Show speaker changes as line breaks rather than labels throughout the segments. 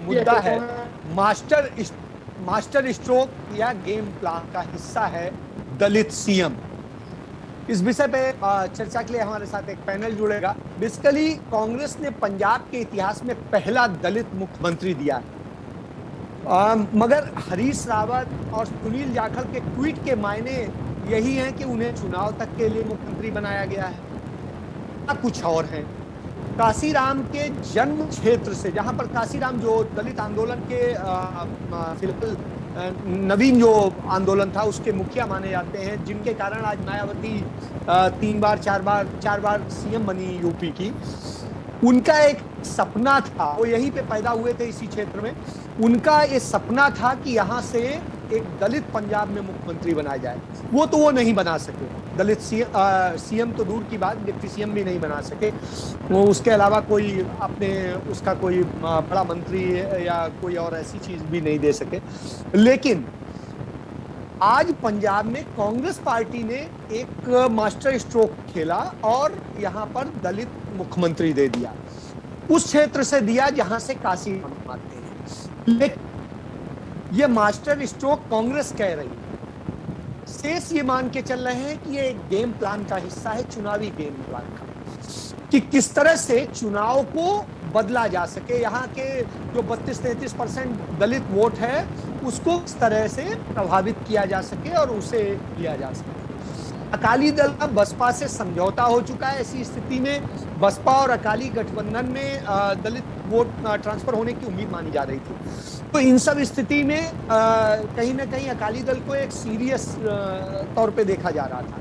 मुद्दा है master stroke या गेम प्लान का हिस्सा है दलित सीएम। इस विषय पे चर्चा के लिए हमारे साथ एक पैनल जुड़ेगा। बेसिकली कांग्रेस ने पंजाब के इतिहास में पहला दलित मुख्यमंत्री दिया है, मगर हरीश रावत और सुनील जाखड़ के ट्वीट के मायने यही हैं कि उन्हें चुनाव तक के लिए मुख्यमंत्री बनाया गया है। कुछ और हैं। काशीराम के जन्म क्षेत्र से, जहां पर काशीराम जो दलित आंदोलन के फिलहाल नवीन जो आंदोलन था उसके मुखिया माने जाते हैं, जिनके कारण आज मायावती 4 बार सीएम बनी यूपी की, उनका एक सपना था, वो यहीं पे पैदा हुए थे इसी क्षेत्र में। उनका ये सपना था कि यहाँ से एक दलित पंजाब में मुख्यमंत्री बनाया जाए। वो नहीं बना सके। दलित सीएम तो दूर की बात, डिप्टी सीएम भी नहीं बना सके। वो उसके अलावा कोई अपने उसका कोई बड़ा मंत्री या कोई और ऐसी चीज भी नहीं दे सके। लेकिन आज पंजाब में कांग्रेस पार्टी ने एक मास्टर स्ट्रोक खेला और यहाँ पर दलित मुख्यमंत्री दे दिया। उस क्षेत्र से दिया जहां से काशीराम आते हैं। लेकिन ये मास्टर स्ट्रोक कांग्रेस कह रही है, शेष ये मान के चल रहे हैं कि ये एक गेम प्लान का हिस्सा है, चुनावी गेम प्लान का, कि किस तरह से चुनाव को बदला जा सके। यहाँ के जो 32-33% दलित वोट है उसको इस तरह से प्रभावित किया जा सके और उसे लिया जा सके। अकाली दल का बसपा से समझौता हो चुका है। ऐसी स्थिति में बसपा और अकाली गठबंधन में दलित वोट ट्रांसफर होने की उम्मीद मानी जा रही थी। तो इन सब स्थिति में कहीं ना कहीं अकाली दल को एक सीरियस तौर पे देखा जा रहा था।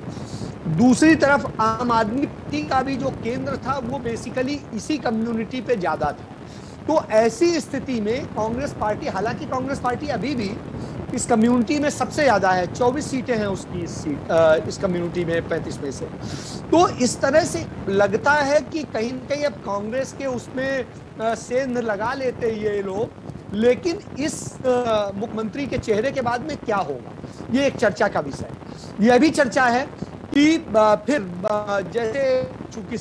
दूसरी तरफ आम आदमी पार्टी का भी जो केंद्र था वो बेसिकली इसी कम्युनिटी पे ज्यादा था। तो ऐसी स्थिति में कांग्रेस पार्टी, हालांकि कांग्रेस पार्टी अभी भी इस कम्युनिटी में सबसे ज्यादा है, 24 सीटें हैं उसकी इस कम्युनिटी में 35 में से। तो इस तरह से लगता है कि कहीं न कहीं अब कांग्रेस के उसमें सेंध लगा लेते ये लोग। लेकिन इस मुख्यमंत्री के चेहरे के बाद में क्या होगा, ये एक चर्चा का विषय है। यह भी चर्चा है कि फिर जैसे चूंकि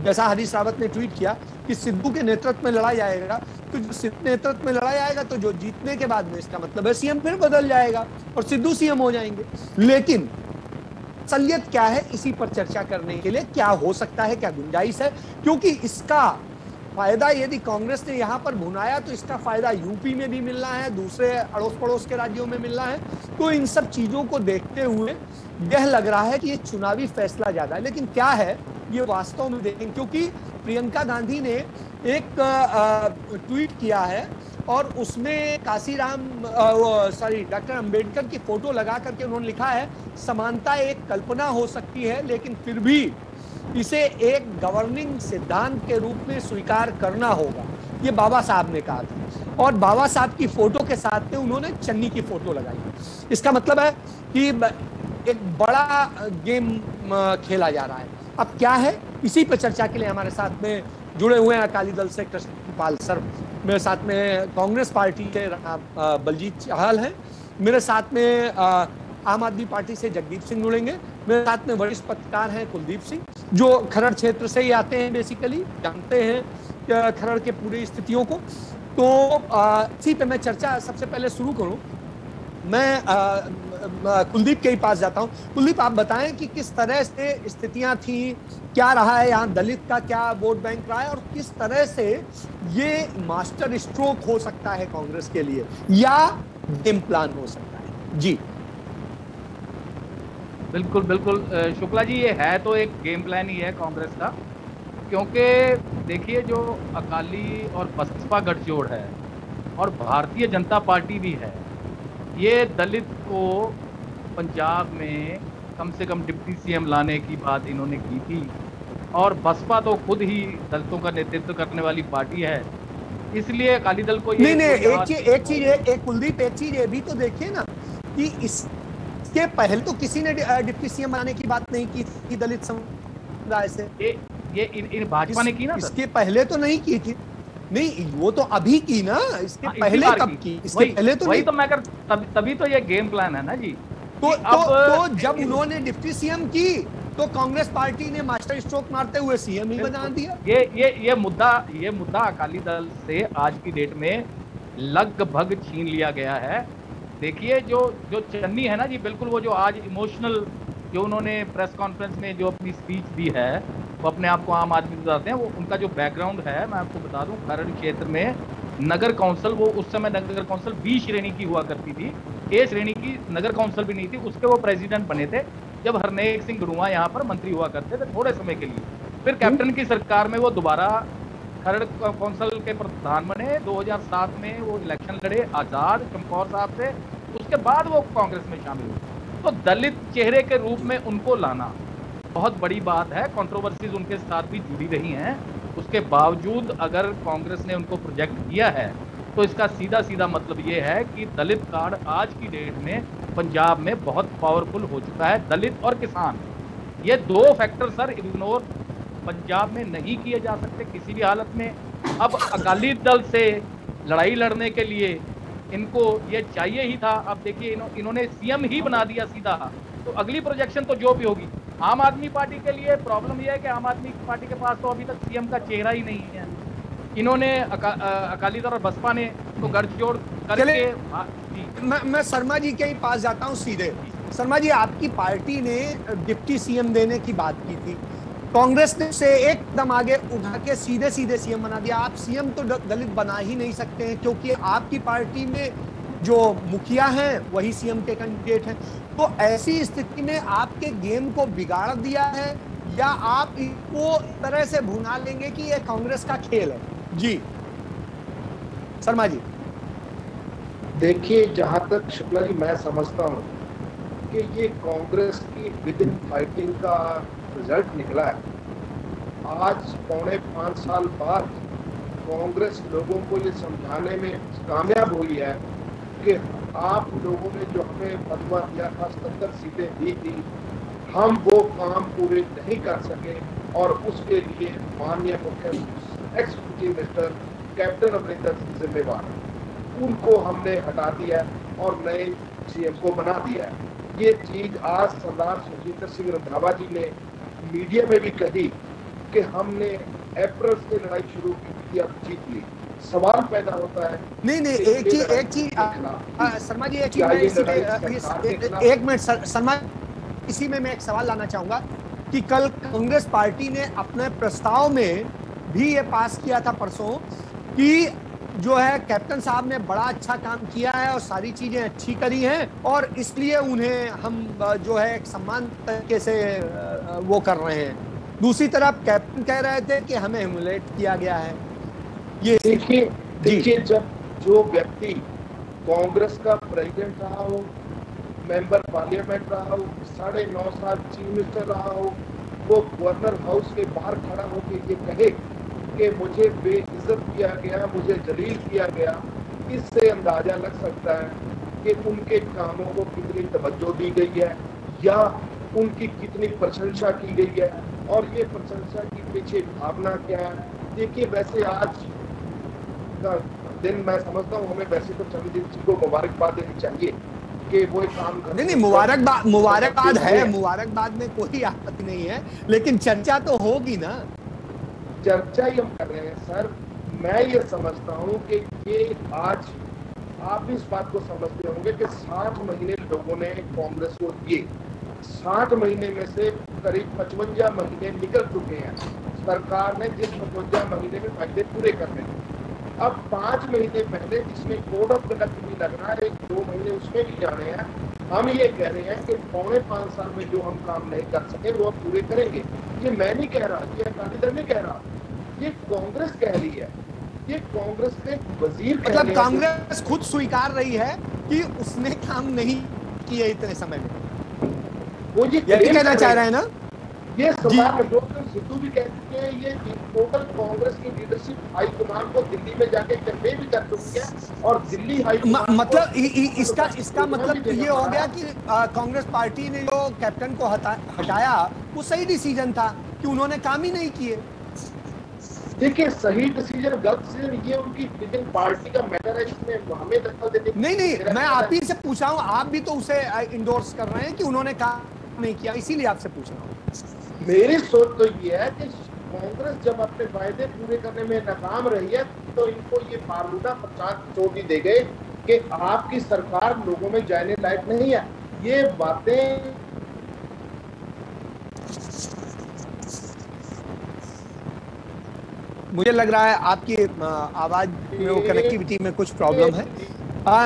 जैसा हरीश रावत ने ट्वीट किया कि सिद्धू के नेतृत्व में लड़ा जाएगा, तो जो सिद्धू नेतृत्व में लड़ा जाएगा तो जो जीतने के बाद में इसका मतलब है सीएम फिर बदल जाएगा और सिद्धू सीएम हो जाएंगे। लेकिन असलियत क्या है, इसी पर चर्चा करने के लिए क्या हो सकता है, क्या गुंजाइश है, क्योंकि इसका फायदा यदि कांग्रेस ने यहाँ पर भुनाया तो इसका फायदा यूपी में भी मिलना है, दूसरे अड़ोस पड़ोस के राज्यों में मिलना है। तो इन सब चीजों को देखते हुए यह लग रहा है कि ये चुनावी फैसला ज्यादा है। लेकिन क्या है ये वास्तव में देखें, क्योंकि प्रियंका गांधी ने एक ट्वीट किया है और उसमें डॉक्टर अंबेडकर की फोटो लगा करके उन्होंने लिखा है, समानता एक कल्पना हो सकती है लेकिन फिर भी इसे एक गवर्निंग सिद्धांत के रूप में स्वीकार करना होगा। ये बाबा साहब ने कहा था और बाबा साहब की फोटो के साथ में उन्होंने चन्नी की फोटो लगाई। इसका मतलब है कि एक बड़ा गेम खेला जा रहा है। अब क्या है, इसी पर चर्चा के लिए हमारे साथ में जुड़े हुए हैं अकाली दल से कृष्णपाल सर, मेरे साथ में कांग्रेस पार्टी के बलजीत चाहल हैं, मेरे साथ में आम आदमी पार्टी से जगदीप सिंह जुड़ेंगे, मेरे साथ में वरिष्ठ पत्रकार हैं कुलदीप सिंह, जो खरड़ क्षेत्र से ही आते हैं, बेसिकली जानते हैं खरड़ के पूरी स्थितियों को। तो इसी पे मैं चर्चा सबसे पहले शुरू करूं। मैं कुलदीप के ही पास जाता हूं। कुलदीप, आप बताएं कि किस तरह से स्थितियां थी, क्या रहा है यहाँ, दलित का क्या वोट बैंक रहा है और किस तरह से ये मास्टर स्ट्रोक हो सकता है कांग्रेस के लिए या गेम प्लान हो सकता है। जी
बिल्कुल बिल्कुल शुक्ला जी, ये है तो एक गेम प्लान ही है कांग्रेस का, क्योंकि देखिए जो अकाली और बसपा गठजोड़ है और भारतीय जनता पार्टी भी है, ये दलित को पंजाब में कम से कम डिप्टी सीएम लाने की बात इन्होंने की थी और बसपा तो खुद ही दलितों का नेतृत्व करने वाली पार्टी है, इसलिए अकाली दल को ये
कुलदीप एक चीज ये भी तो देखिए ना कि इसके पहले तो किसी ने डिप्टी सीएम बनाने की बात नहीं की थी दलित समुदाय से।
ये इन भाजपा ने की ना,
इसके पहले तो नहीं की थी। नहीं, वो तो अभी की ना, इसके पहले कब की? इसके पहले तो
वही तो मैं तभी तो ये गेम प्लान है ना जी।
तो जब उन्होंने डिप्टी सीएम की तो कांग्रेस पार्टी ने मास्टर स्ट्रोक मारते हुए सीएम ही बना दिया।
ये मुद्दा अकाली दल से आज की डेट में लगभग छीन लिया गया है। देखिए जो जो चन्नी है ना जी, बिल्कुल वो जो आज इमोशनल जो उन्होंने प्रेस कॉन्फ्रेंस में जो अपनी स्पीच दी है, वो अपने आप को आम आदमी बताते हैं, वो उनका जो बैकग्राउंड है मैं आपको बता दूं, खरड़ क्षेत्र में नगर काउंसिल, वो उस समय नगर काउंसिल बी श्रेणी की हुआ करती थी, ए श्रेणी की नगर काउंसिल भी नहीं थी, उसके वो प्रेसिडेंट बने थे जब हरनेक सिंह गढ़ुआ यहाँ पर मंत्री हुआ करते थे थोड़े समय के लिए। फिर कैप्टन की सरकार में वो दोबारा खरड़ काउंसिल के प्रधान बने, 2007 में वो इलेक्शन लड़े आजाद चमकौर साहब से, उसके बाद वो कांग्रेस में शामिल हुए। तो दलित चेहरे के रूप में उनको लाना बहुत बड़ी बात है। कंट्रोवर्सीज उनके साथ भी जुड़ी रही हैं, उसके बावजूद अगर कांग्रेस ने उनको प्रोजेक्ट किया है तो इसका सीधा सीधा मतलब ये है कि दलित कार्ड आज की डेट में पंजाब में बहुत पावरफुल हो चुका है। दलित और किसान, ये दो फैक्टर सर इग्नोर पंजाब में नहीं किए जा सकते किसी भी हालत में। अब अकाली दल से लड़ाई लड़ने के लिए इनको ये चाहिए ही था। अब देखिए इन्होंने सीएम ही बना दिया सीधा, तो अगली प्रोजेक्शन तो जो भी होगी। आम आदमी पार्टी के लिए प्रॉब्लम यह है कि आम आदमी पार्टी के पास तो अभी तक सीएम का चेहरा ही नहीं है। इन्होंने अकाली दल और बसपा ने तो गठजोड़ करके।
मैं शर्मा जी के ही पास जाता हूं सीधे। शर्मा जी, आपकी पार्टी ने डिप्टी सीएम देने की बात की थी, कांग्रेस ने से एकदम आगे उठा के सीधे सीधे सीएम बना दिया। आप सीएम तो दलित बना ही नहीं सकते हैं, क्योंकि आपकी पार्टी में जो मुखिया हैं वही सीएम के कैंडिडेट हैं। तो ऐसी स्थिति में आपके गेम को बिगाड़ दिया है, या आप इसको तरह से भुना लेंगे कि ये कांग्रेस का खेल है? जी शर्मा जी।
देखिए, जहां तक शुक्ला जी मैं समझता हूं कि ये कांग्रेस की विद इन फाइटिंग का रिजल्ट निकला है। आज पौने 5 साल बाद कांग्रेस लोगों को ये समझाने में कामयाब हुई है कि आप लोगों ने जो हमें फतवा दिया था, 70 सीटें दी थी, हम वो काम पूरे नहीं कर सके, और उसके लिए माननीय मुख्यमंत्री ex minister captain Amarinder Singh जिम्मेवार, उनको हमने हटा दिया और नए सीएम को बना दिया है। ये चीज आज सरदार सुखजिंदर सिंह रंधावा जी ने मीडिया में भी कही कि हमने अप्रैल से लड़ाई शुरू की थी, अब जीत ली। सवाल पैदा होता है।
नहीं एक चीज शर्मा जी, एक मिनट शर्मा, इसी में मैं एक सवाल लाना चाहूंगा कि कल कांग्रेस पार्टी ने अपने प्रस्ताव में भी ये पास किया था परसों कि जो है कैप्टन साहब ने बड़ा अच्छा काम किया है और सारी चीजें अच्छी करी हैं, और इसलिए उन्हें हम जो है एक सम्मान तरीके से वो कर रहे हैं। दूसरी तरफ कैप्टन कह रहे थे कि हमें ह्यूमिलेट किया गया है। ये
देखिए जब जो व्यक्ति कांग्रेस का प्रेसिडेंट रहा हो, मेंबर पार्लियामेंट रहा हो, 9.5 साल चीफ मिनिस्टर रहा हो, वो गवर्नर हाउस के बाहर खड़ा होकर ये कहे कि मुझे बेइज्जत किया गया, मुझे जलील किया गया, इससे अंदाजा लग सकता है कि उनके कामों को कितनी तवज्जो दी गई है या उनकी कितनी प्रशंसा की गई है, और ये प्रशंसा की पीछे भावना क्या है। देखिए, वैसे आज का दिन मैं समझता हूँ हमें वैसे तो चंद्रजीत जी को मुबारकबाद देनी चाहिए कि वो एक काम कर।
नहीं मुबारकबाद है, मुबारकबाद में कोई आपत्ति नहीं है, लेकिन चर्चा तो होगी ना।
चर्चा ही हम कर रहे हैं सर। मैं ये समझता हूँ कि ये आज आप भी इस बात को समझते होंगे कि 60 महीने लोगों ने कांग्रेस को दिए, 60 महीने में से करीब 55 महीने निकल चुके हैं। सरकार ने जिस 55 महीने में फायदे पूरे करने थे, अब 5 महीने पहले जिसमें कोड ऑफ कंडक्ट भी लगना है, 2 महीने उसमें भी जाने हैं। हम ये कह रहे हैं कि पौने 5 साल में जो हम काम नहीं कर सके वो हम पूरे करेंगे। ये मैं नहीं कह रहा, ये अकाली दल नहीं कह रहा, ये कांग्रेस कह रही है, ये कांग्रेस के वजीर
मतलब कांग्रेस खुद स्वीकार रही है कि उसने काम नहीं किए इतने समय में।
वो ये
कहना चाह रहे हैं ना,
ये सरदार डॉक्टर सिद्धू भी कह चुके हैं, ये टोटल कांग्रेस की लीडरशिप हाईकमान को दिल्ली में जाके कन्वे भी कर चुकी है, और दिल्ली हाईकमान
मतलब इसका मतलब ये हो गया कि कांग्रेस पार्टी ने जो कैप्टन को हटाया वो सही डिसीजन था कि उन्होंने काम ही नहीं किए।
देखिए, सही डिसीजन गलत डिसीजन ये उनकी विद इन पार्टी का मैटर है, इसमें हमें दखल देने
नहीं मैं आप ही से पूछ रहा हूँ, आप भी तो उसे इंडोर्स कर रहे हैं कि उन्होंने काम नहीं किया, इसीलिए आपसे पूछ रहा हूँ।
मेरी सोच तो ये है कि कांग्रेस जब अपने वायदे पूरे करने में नाकाम रही है तो इनको ये फालूदा प्रचार चोटी दे गए कि आपकी सरकार लोगों में जाने लायक नहीं है। ये बातें
मुझे लग रहा है आपकी आवाज में वो कनेक्टिविटी में कुछ प्रॉब्लम है।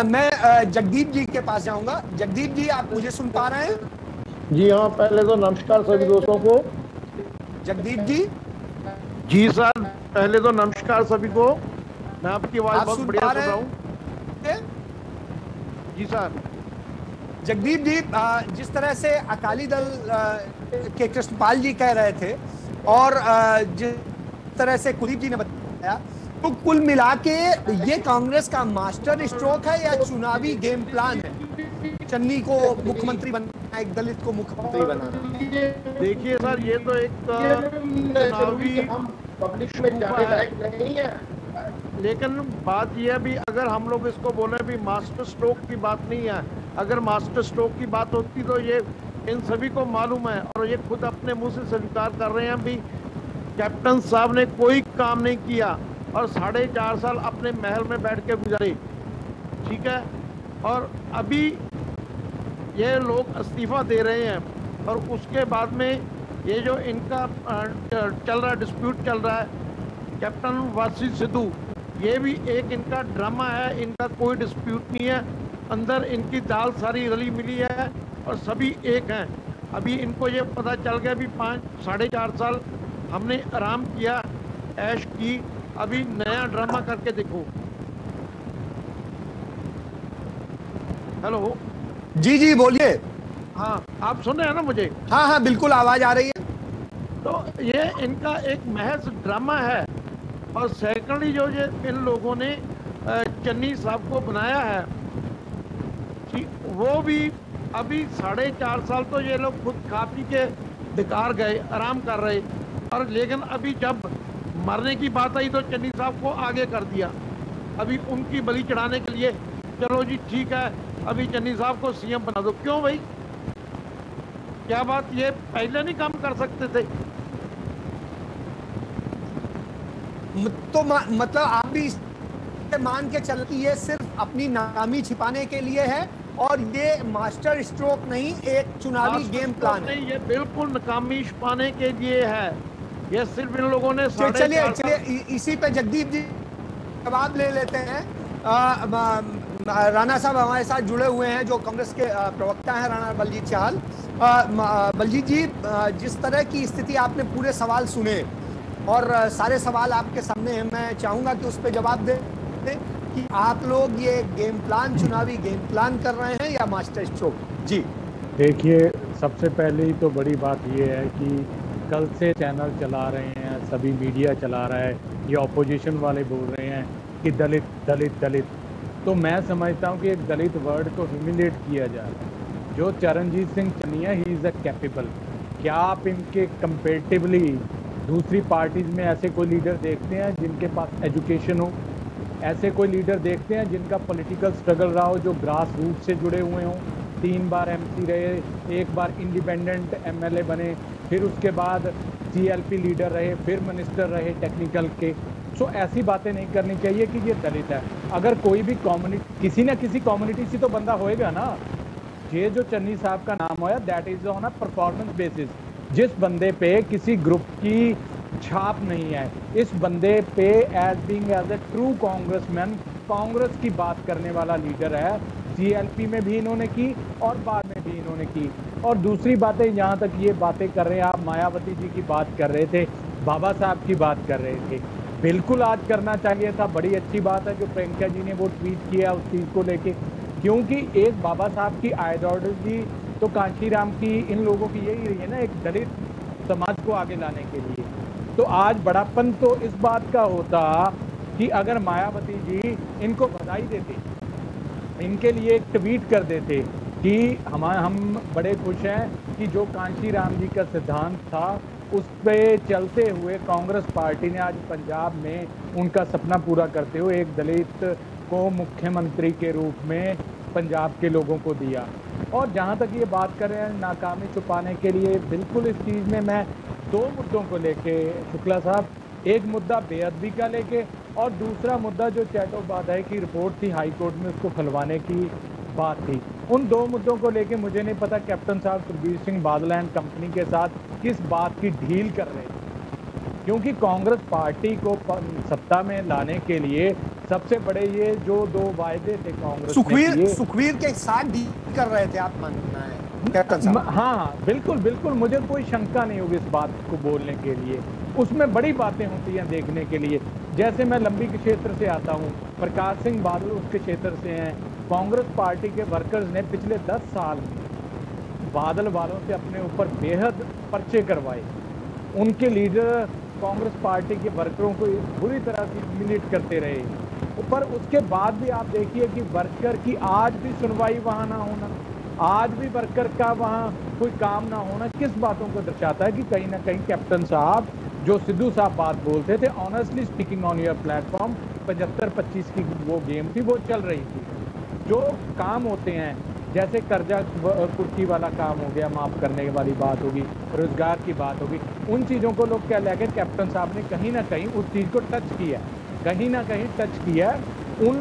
मैं जगदीप जी के पास जाऊंगा। जगदीप जी, आप मुझे सुन पा रहे हैं?
जी हाँ, पहले तो नमस्कार सभी दोस्तों को।
जगदीप जी
जी सर, पहले तो नमस्कार सभी को। मैं आपकी आवाज बहुत बढ़िया सुन रहा हूँ। जी सर।
जगदीप जी, जिस तरह से अकाली दल के कृष्णपाल जी कह रहे थे और जिस तरह से कुलदीप जी ने बताया, तो कुल मिला के ये कांग्रेस का मास्टर स्ट्रोक है या चुनावी गेम प्लान है चन्नी को मुख्यमंत्री बनाना, एक दलित को मुख्यमंत्री बनाना?
देखिए सर, ये तो एक चुनावी
पब्लिक में जाने लायक नहीं है,
लेकिन बात यह भी अगर हम लोग इसको बोले भी मास्टर स्ट्रोक की बात नहीं है। अगर मास्टर स्ट्रोक की बात होती तो ये इन सभी को मालूम है और ये खुद अपने मुंह से स्वीकार कर रहे हैं भी कैप्टन साहब ने कोई काम नहीं किया और 4.5 साल अपने महल में बैठ के गुजारे। ठीक है, और अभी ये लोग इस्तीफा दे रहे हैं और उसके बाद में ये जो इनका चल रहा डिस्प्यूट चल रहा है कैप्टन वासी सिद्धू, ये भी एक इनका ड्रामा है। इनका कोई डिस्प्यूट नहीं है, अंदर इनकी दाल सारी रली मिली है और सभी एक हैं। अभी इनको ये पता चल गया भी 4.5 साल हमने आराम किया, ऐश की, अभी नया ड्रामा करके देखो। हेलो
जी जी बोलिए।
हाँ, आप सुन रहे हैं ना मुझे?
हाँ हाँ बिल्कुल, आवाज आ रही है।
तो ये इनका एक महज ड्रामा है और सेकेंडली जो ये इन लोगों ने चन्नी साहब को बनाया है कि वो भी अभी 4.5 साल तो ये लोग खुद खा पी के बेकार गए, आराम कर रहे, और लेकिन अभी जब मरने की बात आई तो चन्नी साहब को आगे कर दिया। अभी उनकी बलि चढ़ाने के लिए चलो जी ठीक है, अभी चन्नी साहब को सीएम बना दो। क्यों भाई, क्या बात ये पहले नहीं काम कर सकते थे?
तो मतलब आप भी मान के चल कि ये सिर्फ अपनी नाकामी छिपाने के लिए है और ये मास्टर स्ट्रोक नहीं, एक चुनावी गेम प्लान है?
ये बिल्कुल नाकामी छिपाने के लिए है। ये सिर्फ इन लोगों ने
चलिए इसी पे जगदीप जी जवाब ले लेते हैं। राणा साहब हमारे साथ जुड़े हुए हैं, जो कांग्रेस के प्रवक्ता हैं, राणा बलजीत चाहल। बलजीत जी, जिस तरह की स्थिति आपने पूरे सवाल सुने और सारे सवाल आपके सामने हैं, मैं चाहूंगा कि उस पर जवाब दें कि आप लोग ये गेम प्लान, चुनावी गेम प्लान कर रहे हैं या मास्टर स्ट्रोक? जी
देखिए, सबसे पहले ही तो बड़ी बात ये है कि कल से चैनल चला रहे हैं, सभी मीडिया चला रहा है, ये ऑपोजिशन वाले बोल रहे हैं कि दलित दलित दलित। तो मैं समझता हूँ कि एक दलित वर्ड को ह्यूमिलेट किया जा रहा है। जो Charanjit Singh Channiya, he is a capable. क्या आप इनके कंपेरेटिवली दूसरी पार्टीज में ऐसे कोई लीडर देखते हैं जिनके पास एजुकेशन हो? ऐसे कोई लीडर देखते हैं जिनका पॉलिटिकल स्ट्रगल रहा हो, जो ग्रास रूट से जुड़े हुए हों? 3 बार एमसी रहे, 1 बार इंडिपेंडेंट एमएलए बने, फिर उसके बाद सीएलपी लीडर रहे, फिर मिनिस्टर रहे टेक्निकल के। सो ऐसी बातें नहीं करनी चाहिए कि ये दलित है। अगर कोई भी कम्युनिटी, किसी ना किसी कम्युनिटी से तो बंदा होएगा ना। ये जो चन्नी साहब का नाम होया, that is on a performance basis. जिस बंदे पे किसी ग्रुप की छाप नहीं है, इस बंदे पे as being as a true congressman, Congress की बात करने वाला लीडर है। सीएलपी में भी इन्होंने की और बाद में भी इन्होंने की। और दूसरी बातें, यहाँ तक ये बातें कर रहे हैं आप, मायावती जी की बात कर रहे थे, बाबा साहब की बात कर रहे थे, बिल्कुल आज करना चाहिए था। बड़ी अच्छी बात है जो प्रियंका जी ने वो ट्वीट किया उस चीज़ को लेके, क्योंकि एक बाबा साहब की आइडियोलॉजी तो कांशीराम की, इन लोगों की यही रही है ना, एक दलित समाज को आगे लाने के लिए। तो आज बड़ापन तो इस बात का होता कि अगर मायावती जी इनको बधाई देते, इनके लिए एक ट्वीट कर देते कि हम बड़े खुश हैं कि जो कांशीराम जी का सिद्धांत था उस पे चलते हुए कांग्रेस पार्टी ने आज पंजाब में उनका सपना पूरा करते हुए एक दलित को मुख्यमंत्री के रूप में पंजाब के लोगों को दिया। और जहाँ तक ये बात कर रहे हैं नाकामी छुपाने के लिए, बिल्कुल इस चीज़ में मैं दो मुद्दों को लेके शुक्ला साहब, एक मुद्दा बेअदबी का लेके और दूसरा मुद्दा जो चैटोपाध्याय की रिपोर्ट थी हाई कोर्ट में उसको खुलवाने की बात थी। उन दो मुद्दों को लेके मुझे नहीं पता कैप्टन साहब सुखबीर सिंह बादल एंड कंपनी के साथ किस बात की डील कर रहे थे, क्योंकि कांग्रेस पार्टी को सत्ता में लाने के लिए सबसे बड़े ये जो दो वायदे थे कांग्रेस
सुखबीर के साथ डील कर रहे थे, आप मानना है कैप्टन साहब?
हाँ बिल्कुल बिल्कुल, मुझे कोई शंका नहीं होगी इस बात को बोलने के लिए। उसमें बड़ी बातें होती हैं देखने के लिए। जैसे मैं लंबी के क्षेत्र से आता हूँ, प्रकाश सिंह बादल उसके क्षेत्र से हैं। कांग्रेस पार्टी के वर्कर्स ने पिछले 10 साल में बादल वालों से अपने ऊपर बेहद पर्चे करवाए। उनके लीडर कांग्रेस पार्टी के वर्करों को बुरी तरह से ह्यूमिलेट करते रहे, पर उसके बाद भी आप देखिए कि वर्कर की आज भी सुनवाई वहां ना होना, आज भी वर्कर का वहां कोई काम ना होना, किस बातों को दर्शाता है कि कहीं ना कहीं कैप्टन साहब जो सिद्धू साहब बात बोलते थे, honestly speaking on your platform 75-25 की वो गेम थी, वो चल रही थी। जो काम होते हैं जैसे कर्जा कुर्की वाला काम हो गया, माफ करने वाली बात होगी, रोजगार की बात होगी, उन चीज़ों को लोग क्या लेकर कैप्टन साहब ने कहीं ना कहीं उस चीज़ को टच किया, कहीं ना कहीं टच किया। उन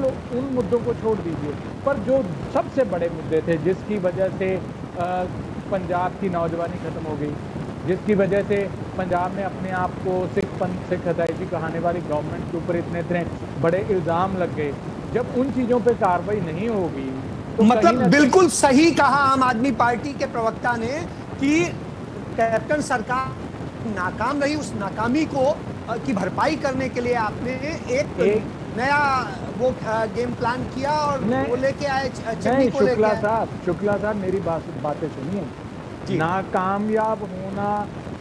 मुद्दों को छोड़ दीजिए, पर जो सबसे बड़े मुद्दे थे जिसकी वजह से पंजाब की नौजवानी खत्म हो गई, जिसकी वजह से पंजाब में अपने आप को सिख पंथ सिख हदायती कहाने वाली गवर्नमेंट के ऊपर इतने बड़े इल्ज़ाम लग गए, जब उन चीज़ों पे कार्रवाई नहीं होगी तो
मतलब बिल्कुल सही कहा आम आदमी पार्टी के प्रवक्ता ने कि कैप्टन सरकार नाकाम रही, उस नाकामी को की भरपाई करने के लिए आपने एक नया वो गेम प्लान किया और वो लेके आए चटनी को लेके आए।
शुक्ला साहब मेरी बातें सुनिए। नाकामयाब होना,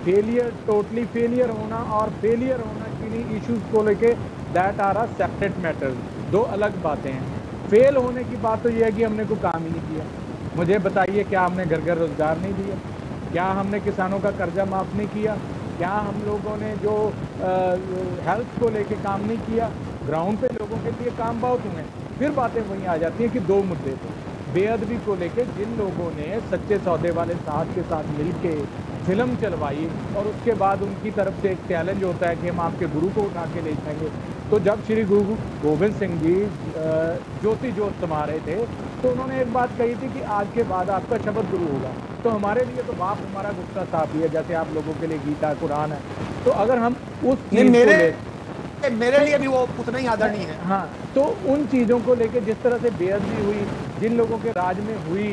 फेलियर, टोटली फेलियर होना और फेलियर होना किन्हीं इश्यूज को लेके that are a separate matter, दो अलग बातें हैं। फेल होने की बात तो ये है कि हमने कोई काम ही नहीं किया। मुझे बताइए, क्या हमने घर घर रोजगार नहीं दिया? क्या हमने किसानों का कर्जा माफ नहीं किया? क्या हम लोगों ने जो हेल्थ को लेके काम नहीं किया? ग्राउंड पे लोगों के लिए काम बहुत हुए। फिर बातें वहीं आ जाती हैं कि दो मुद्दे थे बेअदबी को लेके, जिन लोगों ने सच्चे सौदे वाले साथ के साथ मिलके फिल्म चलवाई और उसके बाद उनकी तरफ से एक चैलेंज होता है कि हम आपके गुरु को उठा के ले जाएंगे। तो जब श्री गुरु गोविंद सिंह जी ज्योति जोत समा रहे थे तो उन्होंने एक बात कही थी कि आज के बाद आपका शब्द गुरु होगा। तो हमारे लिए तो बाप हमारा गुप्ता साफ ही है, जैसे आप लोगों के लिए गीता कुरान है। तो अगर हम उस
मेरे लिए भी वो उतना ही आदरणीय है।
हाँ, तो उन चीज़ों को लेके जिस तरह से बेअदबी हुई जिन लोगों के राज में हुई,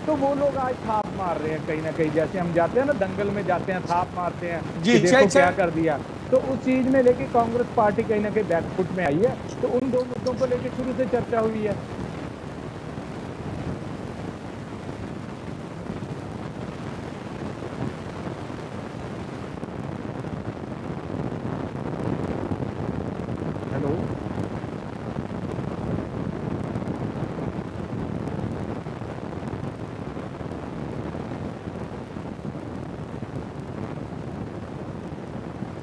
तो वो लोग आज थाप मार रहे हैं कहीं ना कहीं। जैसे हम जाते हैं ना दंगल में जाते हैं, थाप मारते हैं
जी,
देखो क्या कर दिया। तो उस चीज में लेके कांग्रेस पार्टी कहीं ना कहीं बैकफुट में आई है। तो उन दो मुद्दों को लेके शुरू से चर्चा हुई है। हेलो,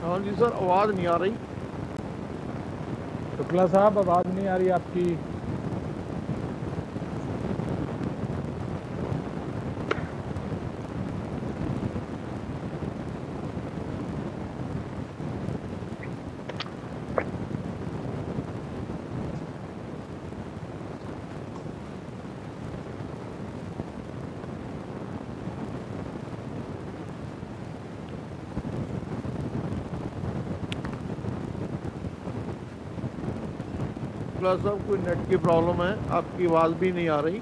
हाँ जी सर, आवाज नहीं आ रही।
शुक्ला साहब आवाज नहीं आ रही आपकी।
साहब कोई नेट की प्रॉब्लम है, आपकी आवाज भी नहीं आ रही।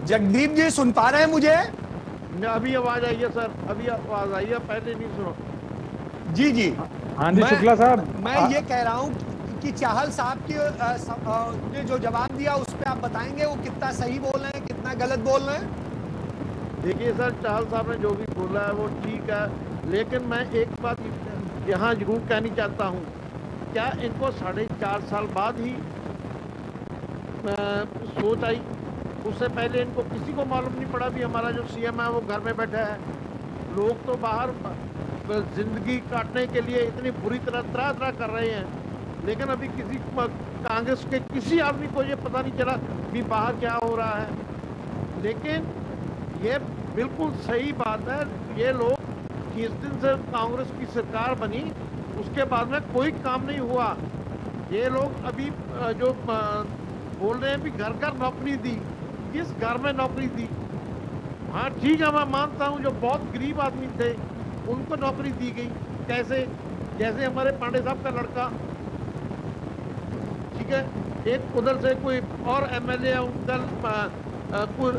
जगदीप जी सुन पा रहे हैं मुझे?
अभी आवाज आई है सर, अभी आवाज आई है, पहले नहीं सुनो।
जी जी
हाँ जी शुक्ला साहब,
मैं ये कह रहा हूँ कि चाहल साहब की ने जो जवाब दिया उस पर आप बताएंगे वो कितना सही बोल रहे हैं, कितना गलत बोल रहे हैं?
देखिए सर, चाहल साहब ने जो भी बोला है वो ठीक है, लेकिन मैं एक बात यहाँ जरूर कहनी चाहता हूँ, क्या इनको 4.5 साल बाद ही सोच आई? उससे पहले इनको किसी को मालूम नहीं पड़ा भी हमारा जो सीएम है वो घर में बैठा है? लोग तो बाहर जिंदगी काटने के लिए इतनी बुरी तरह तरह कर रहे हैं, लेकिन अभी किसी कांग्रेस के किसी आदमी को ये पता नहीं चला कि बाहर क्या हो रहा है। लेकिन ये बिल्कुल सही बात है, ये लोग जिस दिन से कांग्रेस की सरकार बनी उसके बाद में कोई काम नहीं हुआ। ये लोग अभी जो बोल रहे हैं भी घर घर नौकरी दी, किस घर में नौकरी दी? हाँ ठीक है, मैं मानता हूँ जो बहुत गरीब आदमी थे उनको नौकरी दी गई। कैसे? जैसे हमारे पांडे साहब का लड़का, ठीक है, एक उधर से कोई और एमएलए है, उधर कोई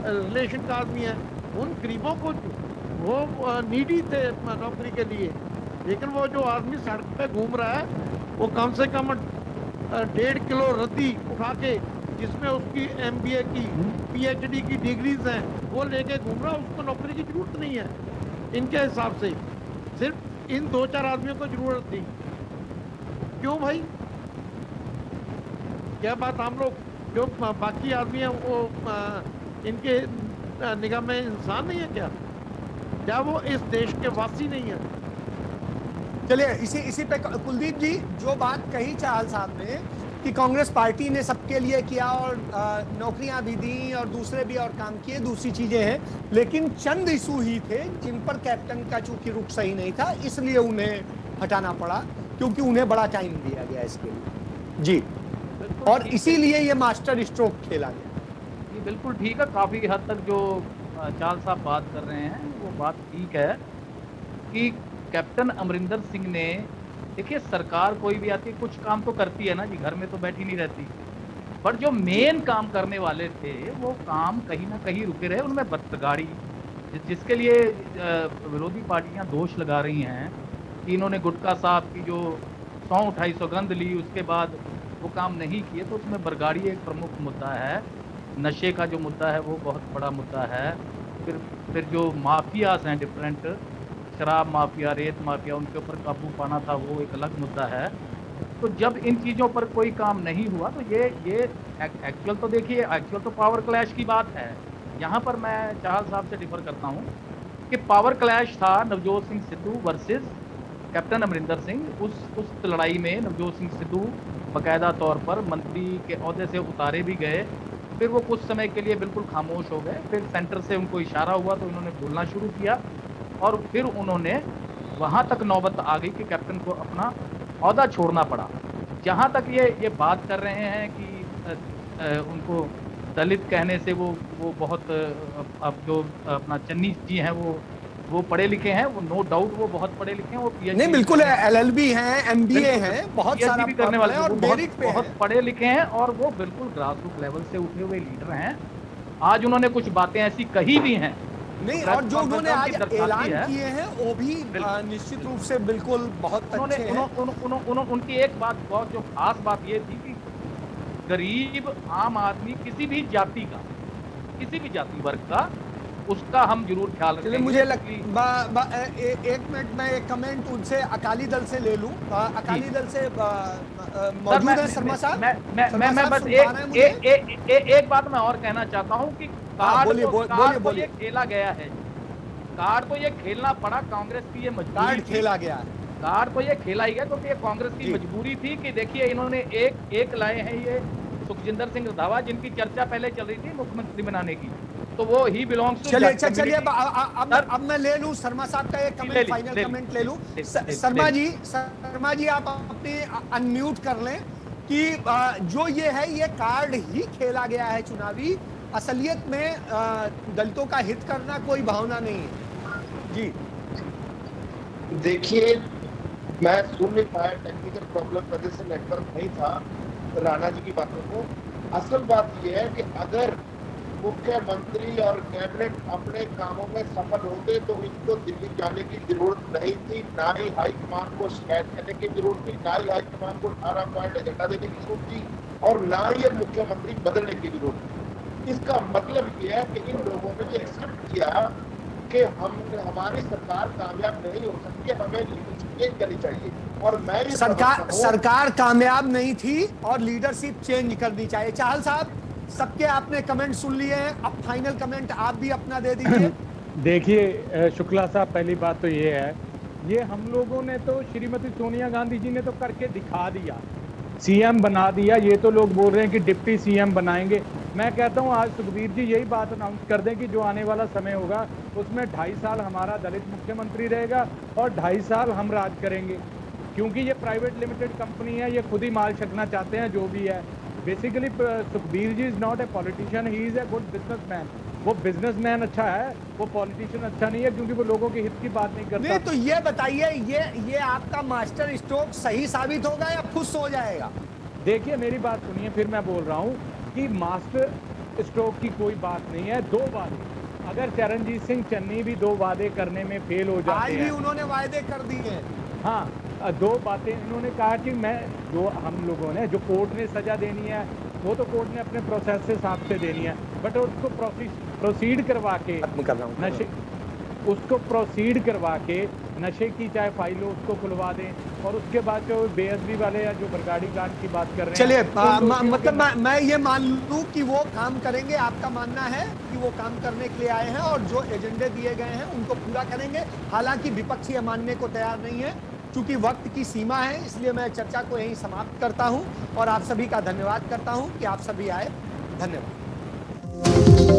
रिलेशन का आदमी है, उन गरीबों को वो नीडी थे नौकरी के लिए, लेकिन वो जो आदमी सड़क पे घूम रहा है वो कम से कम 1.5 किलो रद्दी उठा के, जिसमें उसकी MBA की PhD की डिग्रीज हैं, वो लेके घूम रहा है, उसको नौकरी की जरूरत नहीं है। इनके हिसाब से सिर्फ इन 2-4 आदमियों को जरूरत थी। क्यों भाई? क्या बात हम लोग जो बाकी आदमी हैं वो इनके निगाह में इंसान नहीं है क्या? क्या वो इस देश के वासी नहीं है?
चलिए इसी पे कुलदीप जी जो बात कही चाहल साहब ने कि कांग्रेस पार्टी ने सबके लिए किया और नौकरियां भी दी और दूसरे भी और काम किए, दूसरी चीजें हैं, लेकिन चंद इशू ही थे जिन पर कैप्टन का चूंकि रुख सही नहीं था इसलिए उन्हें हटाना पड़ा, क्योंकि उन्हें बड़ा टाइम दिया गया इसके लिए जी, और इसीलिए ये मास्टर स्ट्रोक खेला गया।
ये बिल्कुल ठीक है, काफी हद तक जो चाहल साहब बात कर रहे हैं वो बात ठीक है कि कैप्टन अमरिंदर सिंह ने, देखिए सरकार कोई भी आती है कुछ काम तो करती है ना जी, घर में तो बैठी नहीं रहती, पर जो मेन काम करने वाले थे वो काम कहीं ना कहीं रुके रहे। उनमें बर्तगाड़ी, जिसके लिए विरोधी पार्टियां दोष लगा रही हैं कि इन्होंने गुटका साहब की जो 100 उठाई, सौगंध ली, उसके बाद वो काम नहीं किए, तो उसमें बरगाड़ी एक प्रमुख मुद्दा है। नशे का जो मुद्दा है वो बहुत बड़ा मुद्दा है। फिर जो माफियाज हैं डिफरेंट, शराब माफिया, रेत माफिया, उनके ऊपर काबू पाना था, वो एक अलग मुद्दा है। तो जब इन चीज़ों पर कोई काम नहीं हुआ तो ये एक्चुअल तो देखिए, एक्चुअल तो पावर क्लैश की बात है। यहाँ पर मैं चाहल साहब से डिफर करता हूँ कि पावर क्लैश था नवजोत सिंह सिद्धू वर्सेस कैप्टन अमरिंदर सिंह। उस लड़ाई में नवजोत सिंह सिद्धू बाकायदा तौर पर मंत्री के ओहदे से उतारे भी गए, फिर वो कुछ समय के लिए बिल्कुल खामोश हो गए, फिर सेंटर से उनको इशारा हुआ तो उन्होंने बोलना शुरू किया, और फिर उन्होंने वहाँ तक नौबत आ गई कि कैप्टन को अपना ओहदा छोड़ना पड़ा। जहाँ तक ये बात कर रहे हैं कि उनको दलित कहने से वो बहुत, अब जो अपना चन्नी जी हैं वो पढ़े लिखे हैं, वो नो डाउट वो बहुत पढ़े लिखे हैं, वो PhD
नहीं बिल्कुल LLB हैं, MBA हैं, बहुत सारा
भी करने वाले
और
बहुत पढ़े लिखे हैं, और वो बिल्कुल ग्रास रूट लेवल से उठे हुए लीडर हैं। आज उन्होंने कुछ बातें ऐसी कही भी हैं
नहीं, और जो उन्होंने आज ऐलान किए हैं वो भी निश्चित रूप से बिल्कुल बहुत अच्छे हैं।
उनकी एक बात, बहुत जो खास बात ये थी कि गरीब आम आदमी किसी भी जाति वर्ग का, उसका हम जरूर ख्याल रखेंगे।
मुझे एक मिनट में एक कमेंट उनसे अकाली दल से ले लूं। अकाली दल से मौजूद है शर्मा साहब।
मैं बस एक बात मैं और कहना चाहता हूं कि कार्ड को ये खेला गया है, कार्ड को ये खेलना पड़ा, कांग्रेस की ये मजबूरी,
कार्ड खेला गया है,
कार्ड को ये खेला ही गया क्योंकि ये कांग्रेस की मजबूरी थी कि देखिए इन्होंने एक लाए हैं ये सुखजिंदर सिंह रंधावा, जिनकी चर्चा पहले चल रही थी मुख्यमंत्री बनाने की, तो वो ही बिलोंग्स टू।
चलिए अब मैं ले लूं शर्मा साहब का एक कमेंट, फाइनल कमेंट ले लूं। शर्मा जी आप अपने अनम्यूट कर लें कि जो ये है ये कार्ड ही खेला गया है चुनावी, असलियत में दलितों का हित करना कोई भावना नहीं है जी।
देखिए मैं सुन नहीं पाया, टेक्निकल प्रॉब्लम वजह से नेटवर्क नहीं था, राणा जी की बातों को। असल बात यह है कि अगर मुख्यमंत्री और कैबिनेट अपने कामों में सफल होते तो इनको दिल्ली जाने की जरूरत नहीं थी, ना ही हाईकमान को शिकायत करने की जरूरत थी, ना ही हाईकमान को 18 पॉइंट एजेंडा देने की जरूरत थी, और ना ही अब मुख्यमंत्री बदलने की जरूरत थी। इसका मतलब यह है कि इन लोगों ने ये एक्सेप्ट किया कि हमारी सरकार कामयाब नहीं हो सकती, हमें लीडरशिप चेंज करनी चाहिए। और मैं
सरकार कामयाब नहीं थी और लीडरशिप चेंज करनी चाहिए। चाहल साहब, सबके आपने कमेंट सुन लिए हैं, अब फाइनल कमेंट आप भी अपना दे दीजिए।
देखिए शुक्ला साहब, पहली बात तो ये है, ये हम लोगों ने तो श्रीमती सोनिया गांधी जी ने तो करके दिखा दिया, सीएम बना दिया। ये तो लोग बोल रहे हैं कि डिप्टी सीएम बनाएंगे। मैं कहता हूँ आज सुखबीर जी यही बात अनाउंस कर दें कि जो आने वाला समय होगा उसमें 2.5 साल हमारा दलित मुख्यमंत्री रहेगा और 2.5 साल हम राज करेंगे, क्योंकि ये प्राइवेट लिमिटेड कंपनी है, ये खुद ही माल छकना चाहते हैं जो भी है। Basically Sukhbir ji is not a politician, he is a good businessman. वो बिजनेसमैन अच्छा है, वो पॉलिटिशियन अच्छा नहीं है, क्योंकि वो लोगों के हित की बात नहीं करता।
नहीं तो ये बताइए, ये आपका मास्टर स्ट्रोक सही साबित होगा या फुस हो जाएगा?
देखिए मेरी बात सुनिए, फिर मैं बोल रहा हूँ कि मास्टर स्ट्रोक की कोई बात नहीं है। 2 वादे, अगर चरणजीत सिंह चन्नी भी 2 वादे करने में फेल हो जाते
आज
हैं,
भी उन्होंने वायदे कर दिए हैं।
हाँ, 2 बातें इन्होंने कहा कि मैं जो हम लोगों ने, जो कोर्ट ने सजा देनी है वो तो कोर्ट ने अपने प्रोसेस से हिसाब से देनी है, बट उसको प्रोसीड करवा के नशे, उसको प्रोसीड करवा के नशे की चाहे फाइल हो उसको खुलवा दें, और उसके बाद जो बेअदबी वाले या जो बरगाड़ी कांड की बात कर रहे हैं,
चलिए मतलब मैं ये मान लूं कि वो काम करेंगे। आपका मानना है कि वो काम करने के लिए आए हैं और जो एजेंडे दिए गए हैं उनको पूरा करेंगे। हालांकि विपक्ष ये मानने को तैयार नहीं है, चूंकि वक्त की सीमा है, इसलिए मैं चर्चा को यहीं समाप्त करता हूं और आप सभी का धन्यवाद करता हूं कि आप सभी आए। धन्यवाद।